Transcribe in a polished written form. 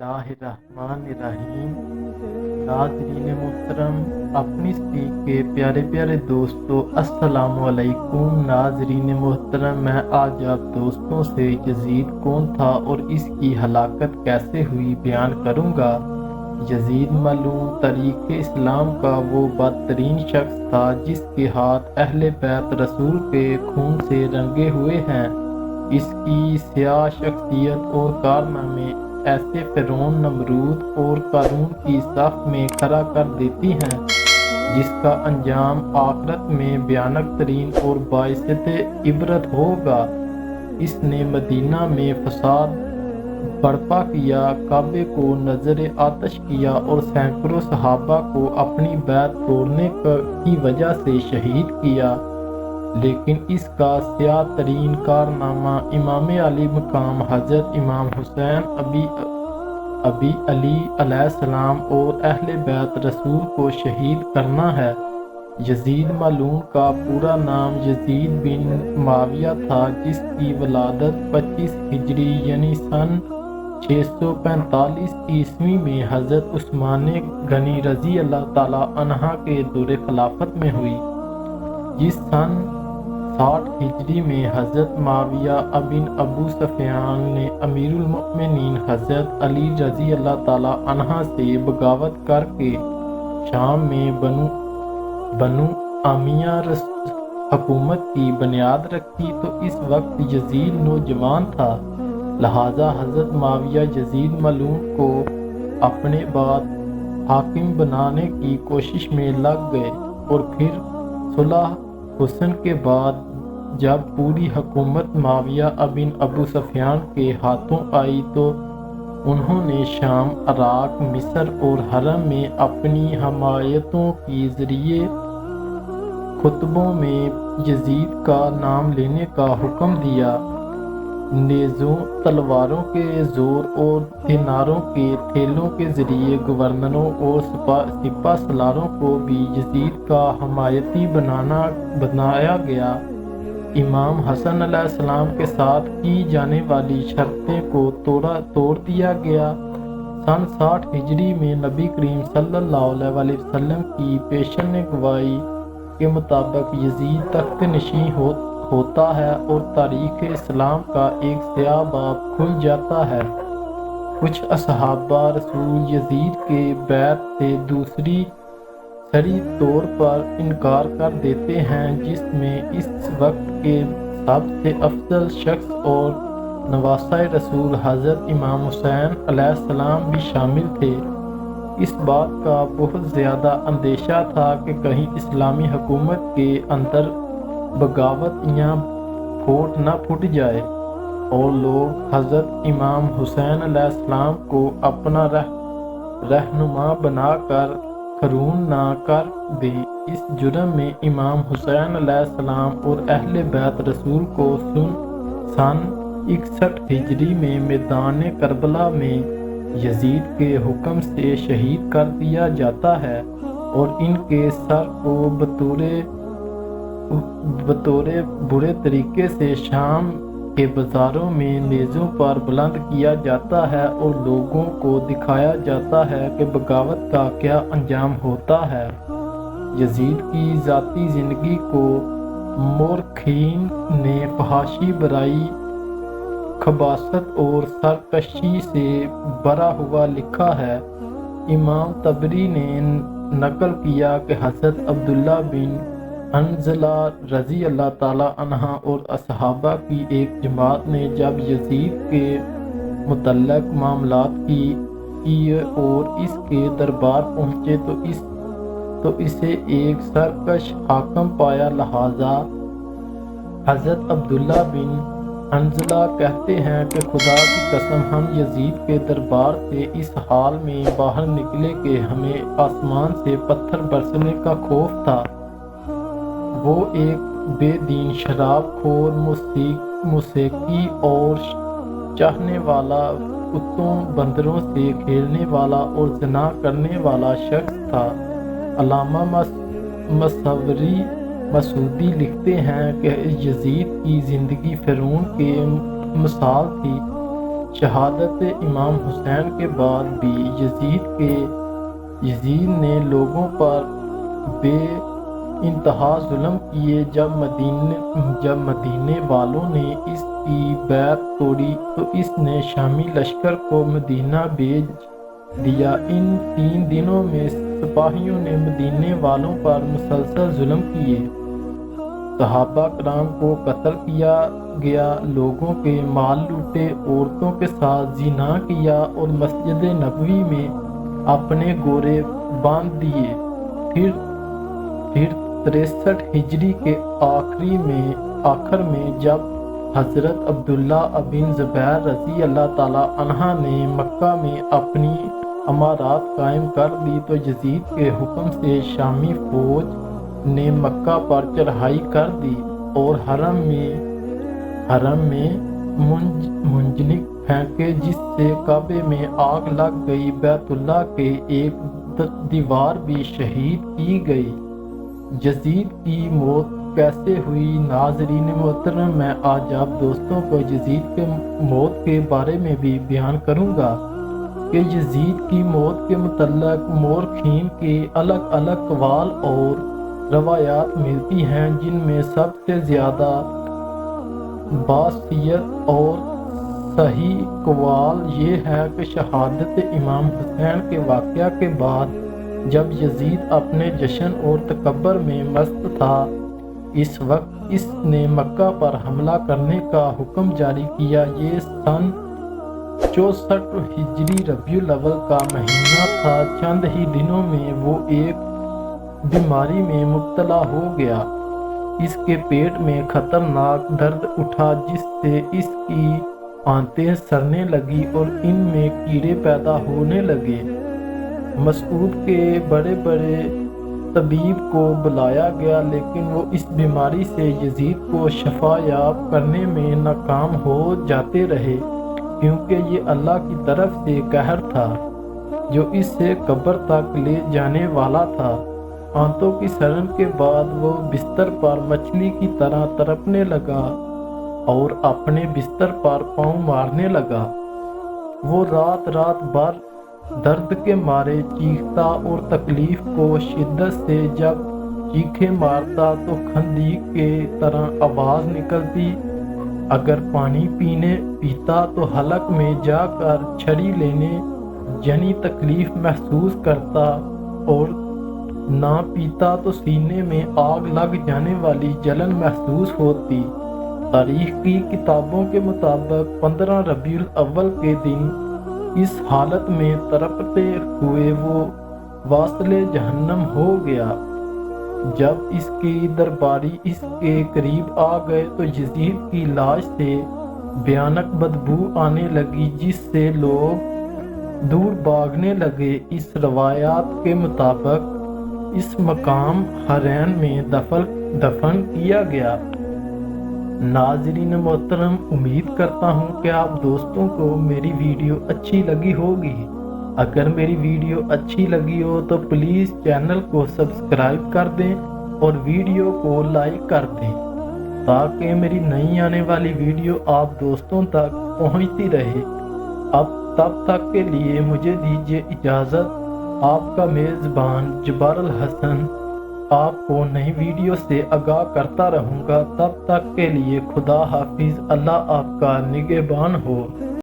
اللہ الرحمن الرحیم۔ ناظرین محترم، اپنی سپیک کے پیارے پیارے دوستو، السلام علیکم۔ ناظرین محترم، میں آج آپ دوستوں سے یزید کون تھا اور اس کی ہلاکت کیسے ہوئی بیان کروں گا۔ یزید ملعون تاریخ اسلام کا وہ بدترین شخص تھا جس کے ہاتھ اہل بیت رسول کے خون سے رنگے ہوئے ہیں۔ اس کی سیاہ شخصیت اور کارنامے ایسے فرعون، نمرود اور قارون کی صف میں کھڑا کر دیتی ہیں جس کا انجام آخرت میں بھیانک ترین اور باعث عبرت ہوگا۔ اس نے مدینہ میں فساد برپا کیا، کعبے کو نذر آتش کیا اور سینکڑوں صحابہ کو اپنی بیعت توڑنے کی وجہ سے شہید کیا۔ لیکن اس کا سیاہ ترین کارنامہ امام علی مقام حضرت امام حسین ابی علی علیہ السلام اور اہل بیت رسول کو شہید کرنا ہے۔ یزید ملعون کا پورا نام یزید بن معاویہ تھا، جس کی ولادت 25 ہجری یعنی سن 645 عیسوی میں حضرت عثمان غنی رضی اللہ تعالی عنہ کے دور خلافت میں ہوئی۔ جس سن 60 ہجری میں حضرت معاویہ بن ابو سفیان نے امیر المؤمنین حضرت علی رضی اللہ تعالی عنہ سے بغاوت کر کے شام میں بنو امیہ حکومت کی بنیاد رکھی تو اس وقت یزید نوجوان تھا، لہذا حضرت معاویہ یزید ملعون کو اپنے بعد حاکم بنانے کی کوشش میں لگ گئے، اور پھر صلح حسن کے بعد جب پوری حکومت معاویہ بن ابو سفیان کے ہاتھوں آئی تو انہوں نے شام، عراق، مصر اور حرم میں اپنی حمایتوں کے ذریعے خطبوں میں یزید کا نام لینے کا حکم دیا۔ نیزوں، تلواروں کے زور اور دیناروں کے تھیلوں کے ذریعے گورنروں اور سپہ سالاروں کو بھی یزید کا حمایتی بنایا گیا۔ امام حسن علیہ السلام کے ساتھ کی جانے والی شرطیں کو توڑ دیا گیا۔ سن 60 ہجری میں نبی کریم صلی اللہ علیہ وسلم کی پیشن گوئی کے مطابق یزید تخت نشین ہوتا ہے اور تاریخ اسلام کا ایک سیاہ باب کھل جاتا ہے۔ کچھ اصحابہ رسول یزید کے بیعت سے دوسری صریح طور پر انکار کر دیتے ہیں، جس میں اس وقت کے سب سے افضل شخص اور نواسہ رسول حضرت امام حسین علیہ السلام بھی شامل تھے۔ اس بات کا بہت زیادہ اندیشہ تھا کہ کہیں اسلامی حکومت کے اندر بغاوت یا پھوٹ نہ پھٹ جائے اور لوگ حضرت امام حسین علیہ السلام کو اپنا رہنما بنا کر خرون نہ کر دیں۔ اس جرم میں امام حسین علیہ السلام اور اہل بیت رسول کو سن 61 ہجری میں میدان کربلا میں یزید کے حکم سے شہید کر دیا جاتا ہے اور ان کے سر کو بطور برے طریقے سے شام کے بازاروں میں نیزوں پر بلند کیا جاتا ہے اور لوگوں کو دکھایا جاتا ہے کہ بغاوت کا کیا انجام ہوتا ہے۔ یزید کی ذاتی زندگی کو مورخین نے فحاشی، برائی، خباثت اور سرکشی سے بھرا ہوا لکھا ہے۔ امام طبری نے نقل کیا کہ حضرت عبداللہ بن حنظلہ رضی اللہ تعالی عنہ اور اصحابہ کی ایک جماعت نے جب یزید کے متعلق معاملات کیے اور اس کے دربار پہنچے تو اسے ایک سرکش حاکم پایا، لہذا حضرت عبداللہ بن حنظلہ کہتے ہیں کہ خدا کی قسم ہم یزید کے دربار سے اس حال میں باہر نکلے کہ ہمیں آسمان سے پتھر برسنے کا خوف تھا۔ وہ ایک بے دین، شراب خور، موسیقی اور چاہنے والا، کتوں بندروں سے کھیلنے والا اور زنا کرنے والا شخص تھا۔ علامہ مصوری مسعودی لکھتے ہیں کہ یزید کی زندگی فرعون کے مثال تھی۔ شہادت امام حسین کے بعد بھی یزید نے لوگوں پر بے انتہا ظلم کیے۔ جب مدینے والوں نے اس کی بیعت توڑی تو اس نے شامی لشکر کو مدینہ بھیج دیا۔ ان 3 دنوں میں سپاہیوں نے مدینے والوں پر مسلسل ظلم کیے۔ صحابہ کرام کو قتل کیا گیا، لوگوں کے مال لوٹے، عورتوں کے ساتھ زنا کیا اور مسجد نبوی میں اپنے گورے باندھ دیے۔ پھر 63 ہجری کے آخر میں جب حضرت عبداللہ بن زبیر رضی اللہ تعالیٰ عنہ نے مکہ میں اپنی امارات قائم کر دی تو یزید کے حکم سے شامی فوج نے مکہ پر چڑھائی کر دی اور حرم میں منجنیق پھینکے، جس سے کعبے میں آگ لگ گئی۔ بیت اللہ کے ایک دیوار بھی شہید کی گئی۔ یزید کی موت کیسے ہوئی؟ ناظرین محترم، میں آج آپ دوستوں کو یزید کے موت کے بارے میں بھی بیان کروں گا کہ یزید کی موت کے متعلق مورخین کے الگ الگ اقوال اور روایات ملتی ہیں، جن میں سب سے زیادہ باسیت اور صحیح قول یہ ہے کہ شہادت امام حسین کے واقعہ کے بعد جب یزید اپنے جشن اور تکبر میں مست تھا، اس وقت اس نے مکہ پر حملہ کرنے کا حکم جاری کیا۔ یہ سن 64 ہجری ربیع الاول کا مہینہ تھا۔ چند ہی دنوں میں وہ ایک بیماری میں مبتلا ہو گیا۔ اس کے پیٹ میں خطرناک درد اٹھا، جس سے اس کی آنتیں سڑنے لگی اور ان میں کیڑے پیدا ہونے لگے۔ مسعود کے بڑے طبیب کو بلایا گیا، لیکن وہ اس بیماری سے یزید کو شفا یاب کرنے میں ناکام ہو جاتے رہے، کیونکہ یہ اللہ کی طرف سے قہر تھا جو اس سے قبر تک لے جانے والا تھا۔ آنتوں کی سڑن کے بعد وہ بستر پر مچھلی کی طرح تڑپنے لگا اور اپنے بستر پر پاؤں مارنے لگا۔ وہ رات بھر درد کے مارے چیختا اور تکلیف کو شدت سے جب چیخیں مارتا تو خندق کے طرح آواز نکلتی۔ اگر پانی پیتا تو حلق میں جا کر چھڑی لینے یعنی تکلیف محسوس کرتا، اور نہ پیتا تو سینے میں آگ لگ جانے والی جلن محسوس ہوتی۔ تاریخ کی کتابوں کے مطابق 15 ربیع الاول کے دن اس حالت میں تڑپتے ہوئے وہ واصل جہنم ہو گیا۔ جب اس کے درباری اس کے قریب آ گئے تو یزید کی لاش سے بھیانک بدبو آنے لگی، جس سے لوگ دور بھاگنے لگے۔ اس روایات کے مطابق اس مقام حرین میں دفن کیا گیا۔ ناظرین محترم، امید کرتا ہوں کہ آپ دوستوں کو میری ویڈیو اچھی لگی ہوگی۔ اگر میری ویڈیو اچھی لگی ہو تو پلیز چینل کو سبسکرائب کر دیں اور ویڈیو کو لائک کر دیں، تاکہ میری نئی آنے والی ویڈیو آپ دوستوں تک پہنچتی رہے۔ تب تک کے لیے مجھے دیجیے اجازت۔ آپ کا میزبان جبار الحسن آپ کو نئی ویڈیو سے آگاہ کرتا رہوں گا۔ تب تک کے لیے خدا حافظ۔ اللہ آپ کا نگہبان ہو۔